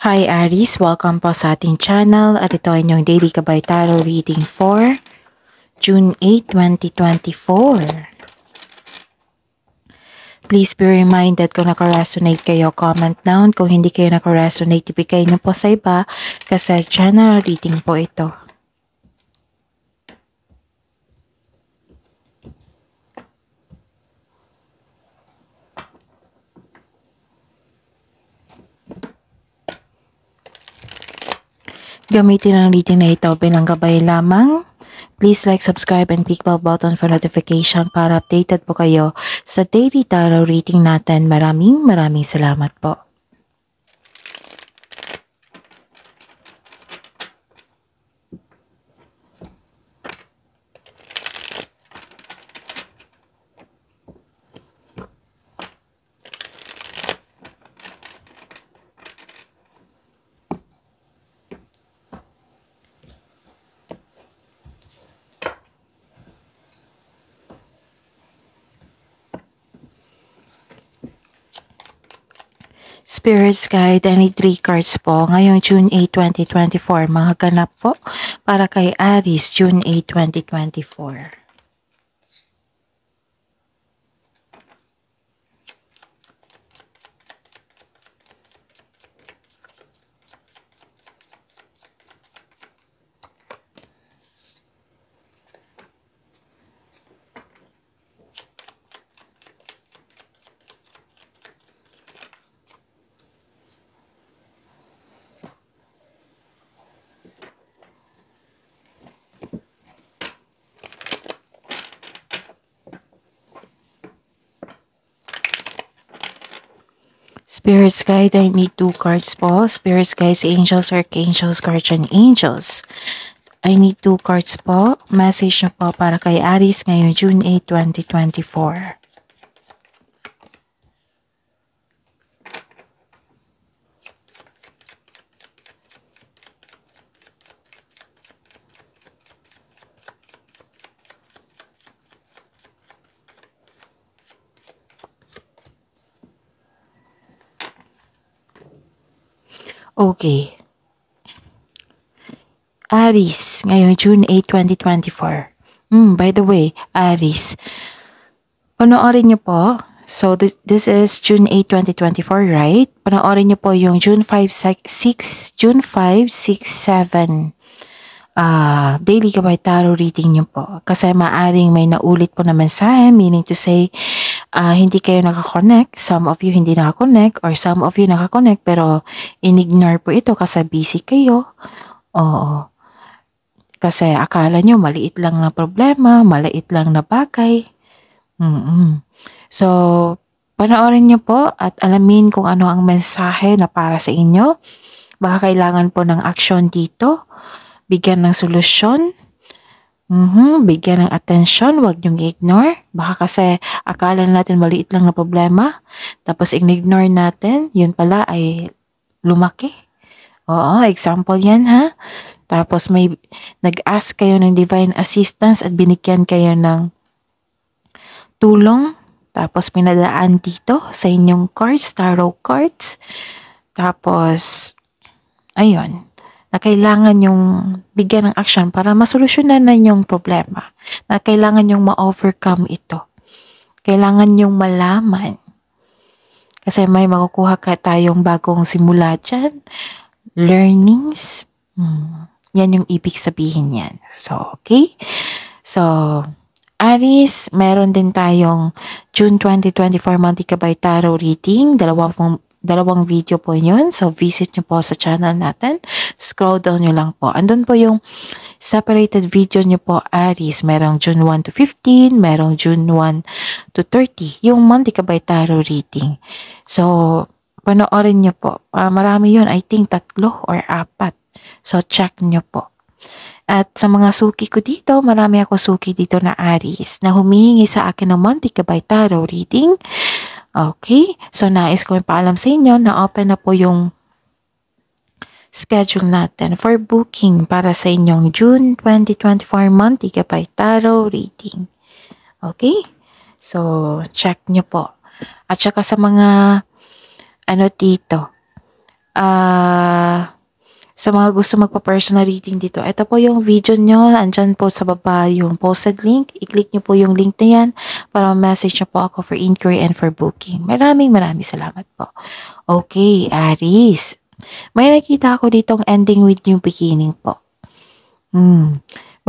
Hi Aries, welcome po sa ating channel at ito ay inyong Daily Gabay Tarot Reading for June 8, 2024. Please be reminded kung naka-resonate kayo, comment down. Kung hindi kayo naka-resonate, ibigay niyo po sa iba kasi general reading po ito. Gamitin ang reading na ito bilang gabay lamang. Please like, subscribe, and click bell button for notification para updated po kayo sa daily tarot reading natin. Maraming salamat po. Spirits Guide, any 3 cards po ngayong June 8, 2024. Mga ganap po para kay Aries, June 8, 2024. Spirits Guide, I need 2 cards po. Spirits Guides, Angels, Archangels, Guardian Angels. I need 2 cards po. Message na po para kay Aries ngayong June 8, 2024. Okay. Aries, ngayong June 8, 2024. By the way, Aries, panoorin niyo po. So, this is June 8, 2024, right? Panoorin niyo po yung June 5, 6, 7, Daily Gabay Tarot reading niyo po. Kasi maaring may naulit po na mensahe, meaning to say, hindi kayo nakakonect, some of you hindi nakakonect, or some of you nakakonect pero in-ignore po ito kasi busy kayo. Oo. Kasi akala nyo maliit lang na problema, maliit lang na bagay. So, panoorin nyo po at alamin kung ano ang mensahe na para sa inyo. Baka kailangan po ng action dito, bigyan ng solusyon. Bigyan ng attention, huwag niyong i-ignore. Baka kasi akala natin maliit lang na problema, tapos in-ignore natin, yun pala ay lumaki. Oo, example yan ha. Tapos may nag-ask kayo ng divine assistance at binigyan kayo ng tulong. Tapos pinadaan dito sa inyong cards, tarot cards. Tapos, ayun, na kailangan yung bigyan ng action para masolusyonan na yung problema. Na kailangan yung ma-overcome ito. Kailangan yung malaman. Kasi may makukuha ka tayong bagong simula dyan. Learnings. Yan yung ibig sabihin yan. So, okay? So, Aries, meron din tayong June 2024 Monthly Gabay Tarot Reading. Dalawang video po yun. So, visit nyo po sa channel natin. Scroll down nyo lang po. Andun po yung separated video nyo po, Aries. Merong June 1 to 15. Merong June 1 to 30. Yung Monthly Gabay Tarot Reading. So, panoorin nyo po. Marami yun. I think 3 or 4. So, check nyo po. At sa mga suki ko dito, marami ako suki dito na Aries na humihingi sa akin ng Monthly Gabay Tarot Reading. Okay, so nais ko ipaalam sa inyo na open na po yung schedule natin for booking para sa inyong June 2024 Monthly Gabay Tarot Reading. Okay, so check nyo po. At saka sa mga dito, Sa mga gusto magpa-personal reading dito, ito po yung video nyo. Andyan po sa baba yung posted link. I-click nyo po yung link na yan para message nyo po ako for inquiry and for booking. Maraming salamat po. Okay, Aries. May nakita ako ditong ending with new beginning po.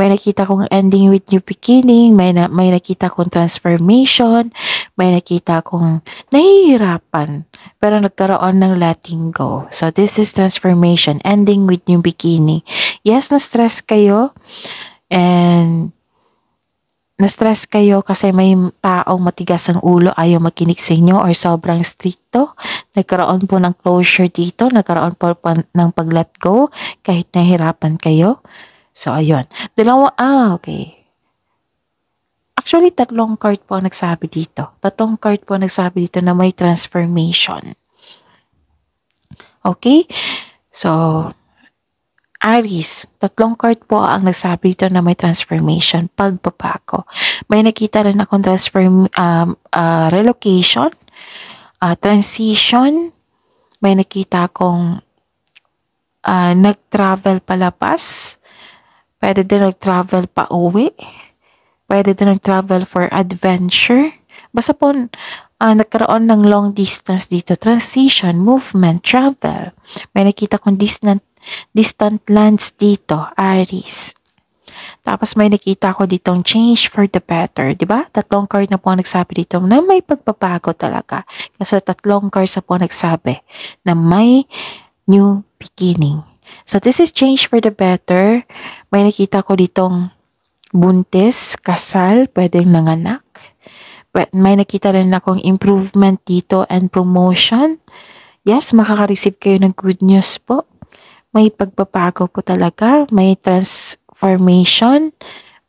May nakita kong ending with new beginning, may nakita kong transformation, may nakita kong nahihirapan, pero nagkaroon ng letting go. So this is transformation, ending with new beginning. Yes, na-stress kayo, and na-stress kayo kasi may taong matigas ang ulo, ayaw makinig sa inyo or sobrang stricto. Nagkaroon po ng closure dito, nagkaroon po ng pag-let go kahit nahihirapan kayo. So, ayun. Okay. Actually, 3 card po nagsabi dito. 3 card po nagsabi dito na may transformation. Okay? So, Aries, 3 card po ang nagsabi dito na may transformation, pagbabago. May nakita rin akong relocation, transition, may nakita akong nag-travel palabas, pwede din nag-travel pa uwi. Pwede din nag-travel for adventure. Basta po, nagkaroon ng long distance dito. Transition, movement, travel. May nakita kong distant lands dito, Aries. Tapos may nakita ko ditong change for the better. Diba? 3 card na po nagsabi dito na may pagbabago talaga. Kasi 3 cards na po nagsabi na may new beginning. So, this is change for the better. May nakita ko ditong buntis, kasal, pwedeng nanganak. May nakita rin akong improvement dito and promotion. Yes, makaka-receive kayo ng good news po. May pagbabago po talaga. May transformation.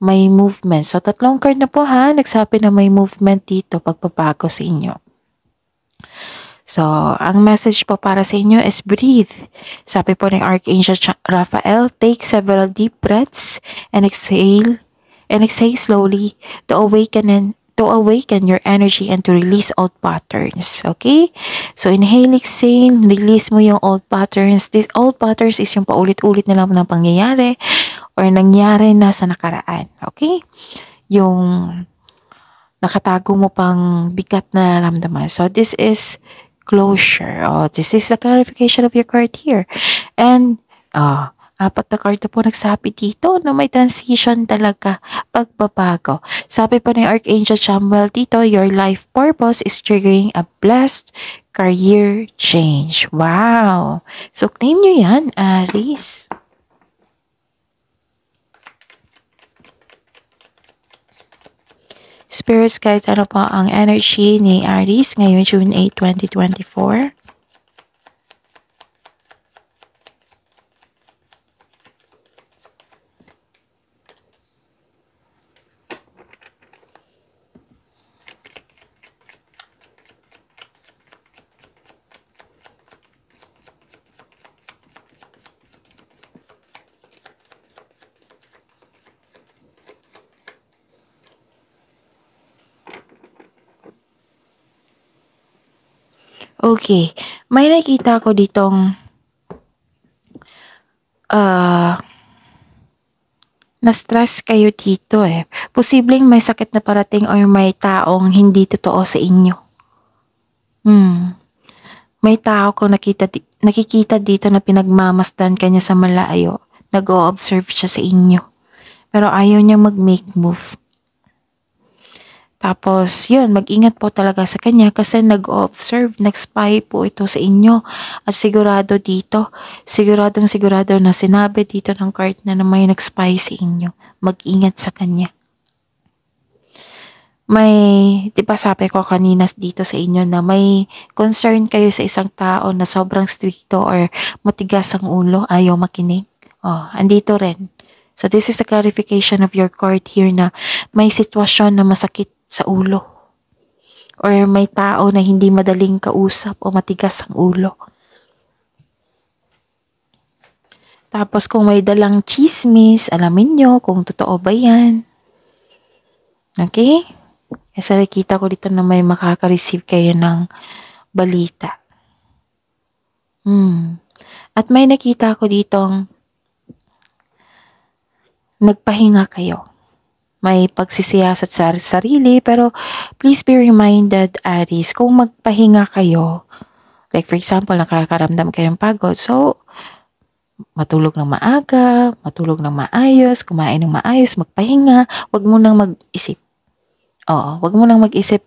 May movement. So, 3 card na po ha. Nagsabi na may movement dito, pagbabago sa inyo. So, ang message po para sa inyo is breathe. Sabi po ng Archangel Raphael, take several deep breaths and exhale slowly to awaken your energy and to release old patterns. Okay? So, inhale, exhale, release mo yung old patterns. These old patterns is yung paulit-ulit na lang ng pangyayari or nangyari na sa nakaraan. Okay? Yung nakatago mo pang bigat na nararamdaman. So, this is closure. This is the clarification of your card here. And, 4 na card po nagsabi dito na may transition talaga, pagbabago. Sabi po ni Archangel Chamuel dito, your life purpose is triggering a blessed career change. Wow! So, claim nyo yan, Aries. Spirits, kahit ano po ang energy ni Aries ngayong June 8, 2024. Okay, may nakita ko ditong na-stress kayo dito eh. Posibleng may sakit na parating or may taong hindi totoo sa inyo. May tao ko nakikita dito na pinagmamasdan kanya sa malayo. Nag-o-observe siya sa inyo. Pero ayaw niya mag-make move. Tapos, yun, mag-ingat po talaga sa kanya kasi nag-observe, nag-spy po ito sa inyo. At sigurado dito, sigurado na sinabi dito ng card na may nag-spy sa inyo. Mag-ingat sa kanya. May, di ba sabi ko kanina dito sa inyo na may concern kayo sa isang tao na sobrang stricto or matigas ang ulo, ayaw makinig. Andito rin. So, this is the clarification of your card here na may sitwasyon na masakit sa ulo. Or may tao na hindi madaling kausap o matigas ang ulo. Tapos kung may dalang chismis, alamin nyo kung totoo ba yan. Okay? Kasi nakita ko dito na may makaka-receive kayo ng balita. At may nakita ko ditong nagpahinga kayo. May pagsisiyasat sa sarili, pero please be reminded, Aries, kung magpahinga kayo, like for example, nakakaramdam kayo ng pagod, so matulog ng maaga, matulog ng maayos, kumain ng maayos, magpahinga, wag mo nang mag-isip. Oo, wag mo nang mag-isip,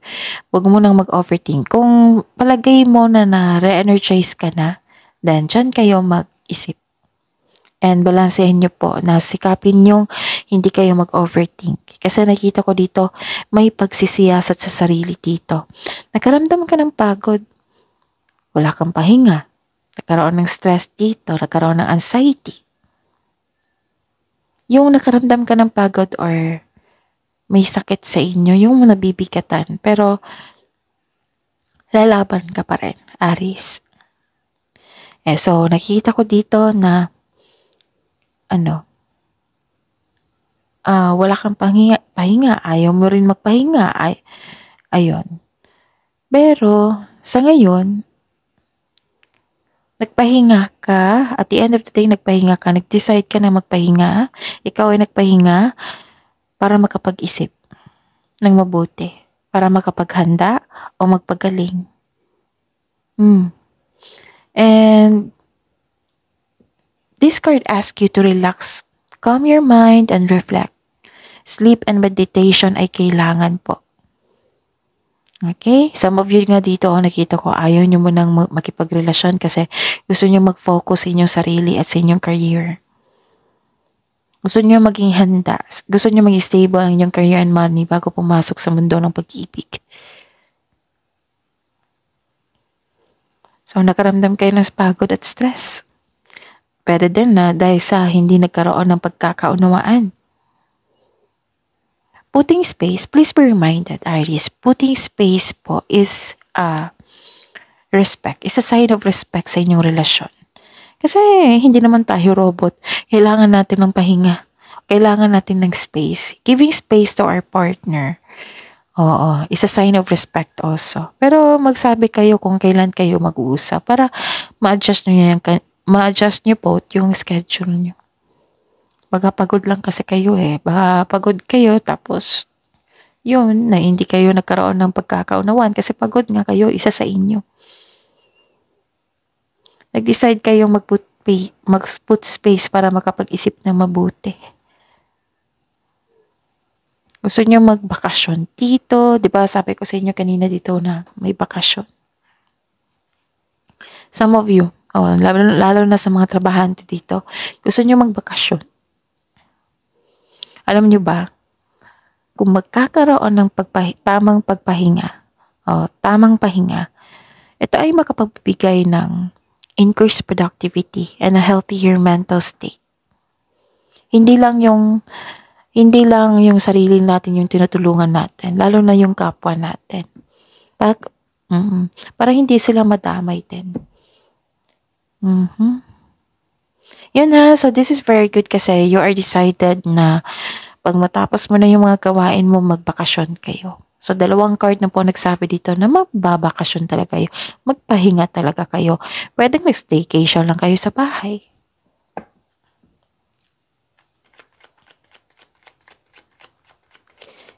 wag mo nang mag-overthink. Kung palagay mo na na-re-energize ka na, then dyan kayo mag-isip. And balansehin nyo po na sikapin yung hindi kayo mag-overthink. Kasi nakita ko dito, may pagsisiyasat sa sarili dito. Nagkaramdam ka ng pagod, wala kang pahinga. Nagkaroon ng stress dito, nagkaroon ng anxiety. Yung nakaramdam ka ng pagod or may sakit sa inyo, yung nabibigatan. Pero lalaban ka pa rin, Aries. So nakita ko dito na wala kang pahinga, ayaw mo rin magpahinga, ayun. Pero, sa ngayon, nagpahinga ka, at the end of the day, nagpahinga ka, nag-decide ka na magpahinga, ikaw ay nagpahinga para makapag-isip ng mabuti, para makapaghanda o magpagaling. And, this card asks you to relax, calm your mind, and reflect. Sleep and meditation ay kailangan po. Okay? Some of you nga dito, nakita ko, ayaw nyo mo nang makipagrelasyon kasi gusto nyo mag-focus sa inyong sarili at sa inyong career. Gusto nyo maging handa. Gusto nyo maging stable ang inyong career and money bago pumasok sa mundo ng pag-ibig. So, nakaramdam kayo ng pagod at stress. Pwede din na dahil sa hindi nagkaroon ng pagkakaunawaan. Putting space, please be reminded, Aries, putting space po is respect. Is a sign of respect sa inyong relasyon. Kasi hindi naman tayo robot. Kailangan natin ng pahinga. Kailangan natin ng space. Giving space to our partner. Oo, is a sign of respect also. Pero magsabi kayo kung kailan kayo mag-uusap para ma-adjust nyo po yung schedule nyo. Baka pagod lang kasi kayo Baka pagod kayo tapos yun na hindi kayo nagkaroon ng pagkakaunawan kasi pagod nga kayo, isa sa inyo. Nag-decide kayong mag-put space para makapag-isip ng mabuti. Gusto nyo magbakasyon dito, di ba sabi ko sa inyo kanina dito na may bakasyon. Some of you, lalo na sa mga trabahante dito, gusto nyo magbakasyon. Alam nyo ba, kung magkakaroon ng tamang pagpahinga, tamang pahinga, ito ay makapagbigay ng increased productivity and a healthier mental state. Hindi lang yung sarili natin yung tinutulungan natin, lalo na yung kapwa natin. Para hindi sila madamay din. Yun so this is very good kasi you are decided na pag matapos mo na yung mga gawain mo, magbakasyon kayo. So, 2 card na po nagsabi dito na magbabakasyon talaga kayo. Magpahinga talaga kayo. Pwedeng mag-staycation lang kayo sa bahay.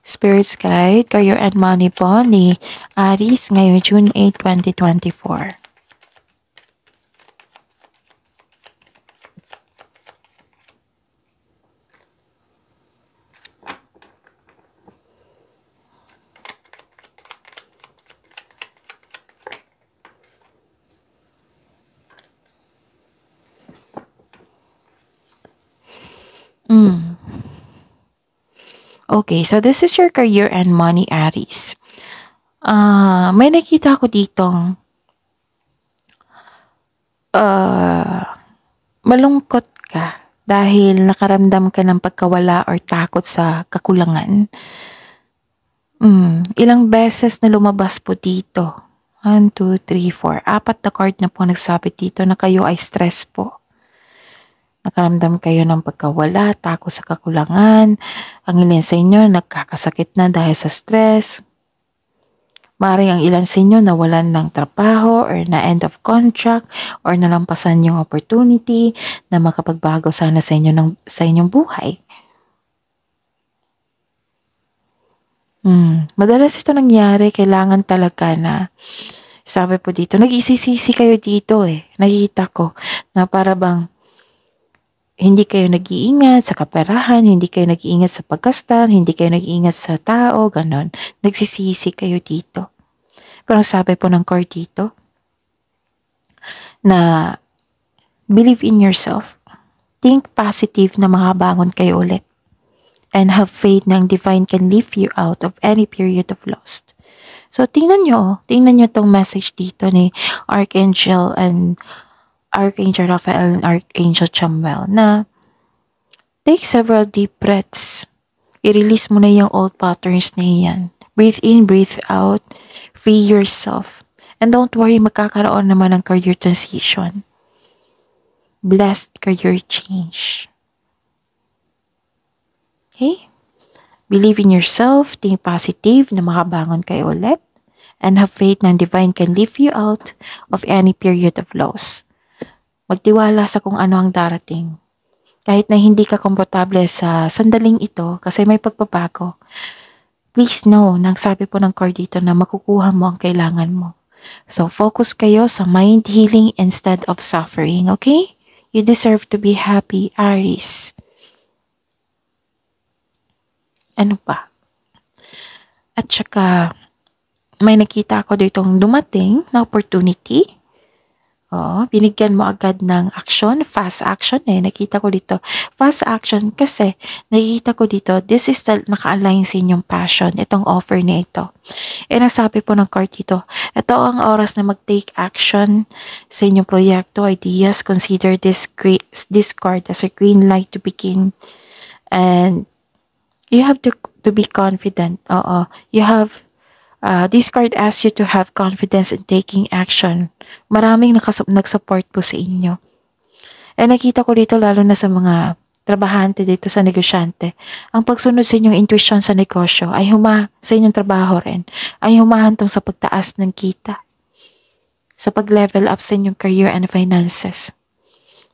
Spirit's Guide, Career and Money po ni Aries ngayong June 8, 2024. Okay, so this is your career and money, Aries. May nakita ko ditong malungkot ka dahil nakaramdam ka ng pagkawala or takot sa kakulangan. Ilang beses na lumabas po dito. 1, 2, 3, 4. 4 na card na po nagsabi dito na kayo ay stress po. Nakaramdam kayo ng pagkawala, takot sa kakulangan. Ang ilan sa inyo nagkakasakit na dahil sa stress. Maaaring ang ilan sa inyo nawalan ng trabaho or na-end of contract or nalampasan yung opportunity na makapagbago sana sa inyong buhay. Madalas ito nangyari, kailangan talaga na, sabi po dito, nag-isisisi kayo dito eh. Nakikita ko na para bang hindi kayo nag-iingat sa kaperahan, hindi kayo nag-iingat sa pagkastan, hindi kayo nag-iingat sa tao, ganon. Nagsisisi kayo dito. Pero sabi po ng card dito, na believe in yourself. Think positive na makabangon kayo ulit. And have faith na ang divine can lift you out of any period of loss. So, tingnan nyo tong message dito ni Archangel Raphael and Archangel Chamuel na take several deep breaths. I-release mo na yung old patterns na yan. Breathe in, breathe out. Free yourself. And don't worry, magkakaroon naman ng career transition. Blessed career change. Okay? Believe in yourself, think positive na makabangon kayo ulit, and have faith na divine can lift you out of any period of loss. Magtiwala sa kung ano ang darating. Kahit na hindi ka komportable sa sandaling ito kasi may pagbabago, please know, nang sabi po ng card dito na makukuha mo ang kailangan mo. So focus kayo sa mind healing instead of suffering, okay? You deserve to be happy, Aries. Ano pa? At saka, may nakita ako ditong dumating na opportunity. Binigyan mo agad ng action, fast action eh. Nakita ko dito, fast action kasi nakikita ko dito, this is the naka-align sa inyong passion, itong offer na ito. Nasabi po ng card dito, ito ang oras na mag-take action sa inyong proyekto, ideas, consider this card as a green light to begin. And you have to be confident. You have, this card asks you to have confidence in taking action. Maraming nag-support po sa inyo. Nakita ko dito lalo na sa mga trabahante dito sa negosyante. Ang pagsunod sa inyong intuition sa negosyo ay sa inyong trabaho rin, ay humahantong sa pagtaas ng kita. Sa pag-level up sa inyong career and finances.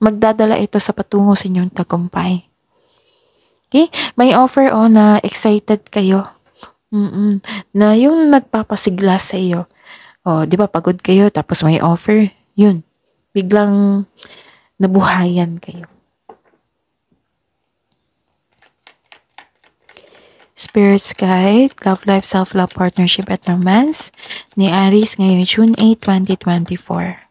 Magdadala ito sa patungo sa inyong tagumpay. Okay? May offer na excited kayo. Na yung nagpapasigla sa iyo. Di ba pagod kayo tapos may offer. Yun. Biglang nabuhayan kayo. Spirits Guide, Love Life, Self-Love, Partnership at Romance ni Aries ngayong June 8, 2024.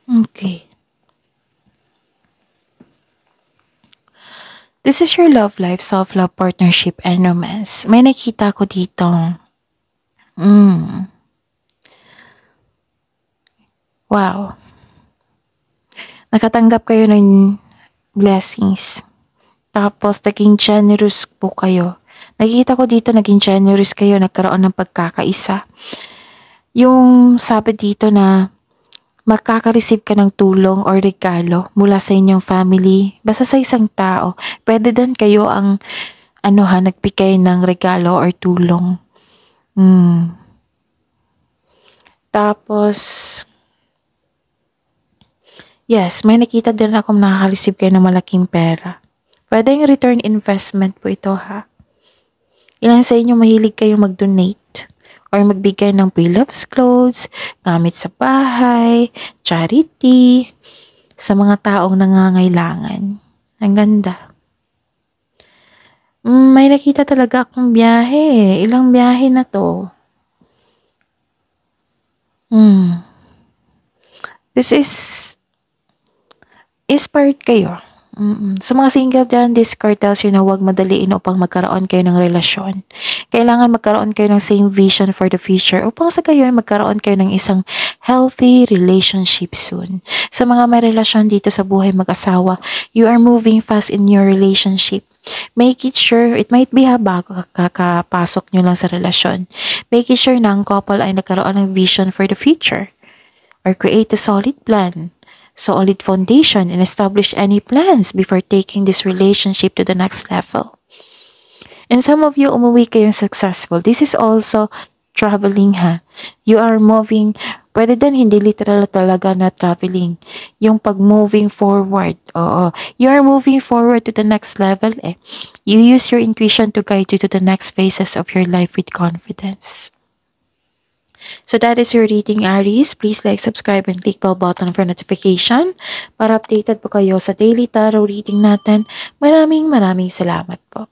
Okay. This is your love life, self-love, partnership, and romance. May nakita ko dito. Wow. Nakatanggap kayo ng blessings. Tapos, naging generous po kayo. Nakikita ko dito, naging generous kayo, nagkaroon ng pagkakaisa. Yung sabi dito na makaka-receive ka ng tulong or regalo mula sa inyong family, basta sa isang tao. Pwede din kayo ang nagbigay ng regalo or tulong. Tapos, yes, may nakita din akong nakaka-receive kayo ng malaking pera. Pwede yung return investment po ito ha. Ilan sa inyo mahilig kayo mag-donate or magbigay ng pre-loves clothes, gamit sa bahay, charity, sa mga taong nangangailangan. Ang ganda. May nakita talaga akong biyahe. Ilang biyahe na to? This is inspired kayo. Sa mga single dyan, this card tells you na huwag madaliin upang magkaroon kayo ng relasyon. Kailangan magkaroon kayo ng same vision for the future upang sa gayon magkaroon kayo ng isang healthy relationship soon. Sa mga may relasyon dito sa buhay mag-asawa, you are moving fast in your relationship. Make it sure, it might be bago kakapasok nyo lang sa relasyon. Make it sure na ang couple ay nagkaroon ng vision for the future. Or create a solid plan, solid foundation, and establish any plans before taking this relationship to the next level. And some of you, umuwi kayong successful. This is also traveling ha. You are moving, pwede din hindi literal talaga na traveling. Yung pag-moving forward. Oo. You are moving forward to the next level eh. You use your intuition to guide you to the next phases of your life with confidence. So that is your reading, Aries. Please like, subscribe, and click bell button for notification para updated po kayo sa daily tarot reading natin. Maraming salamat po.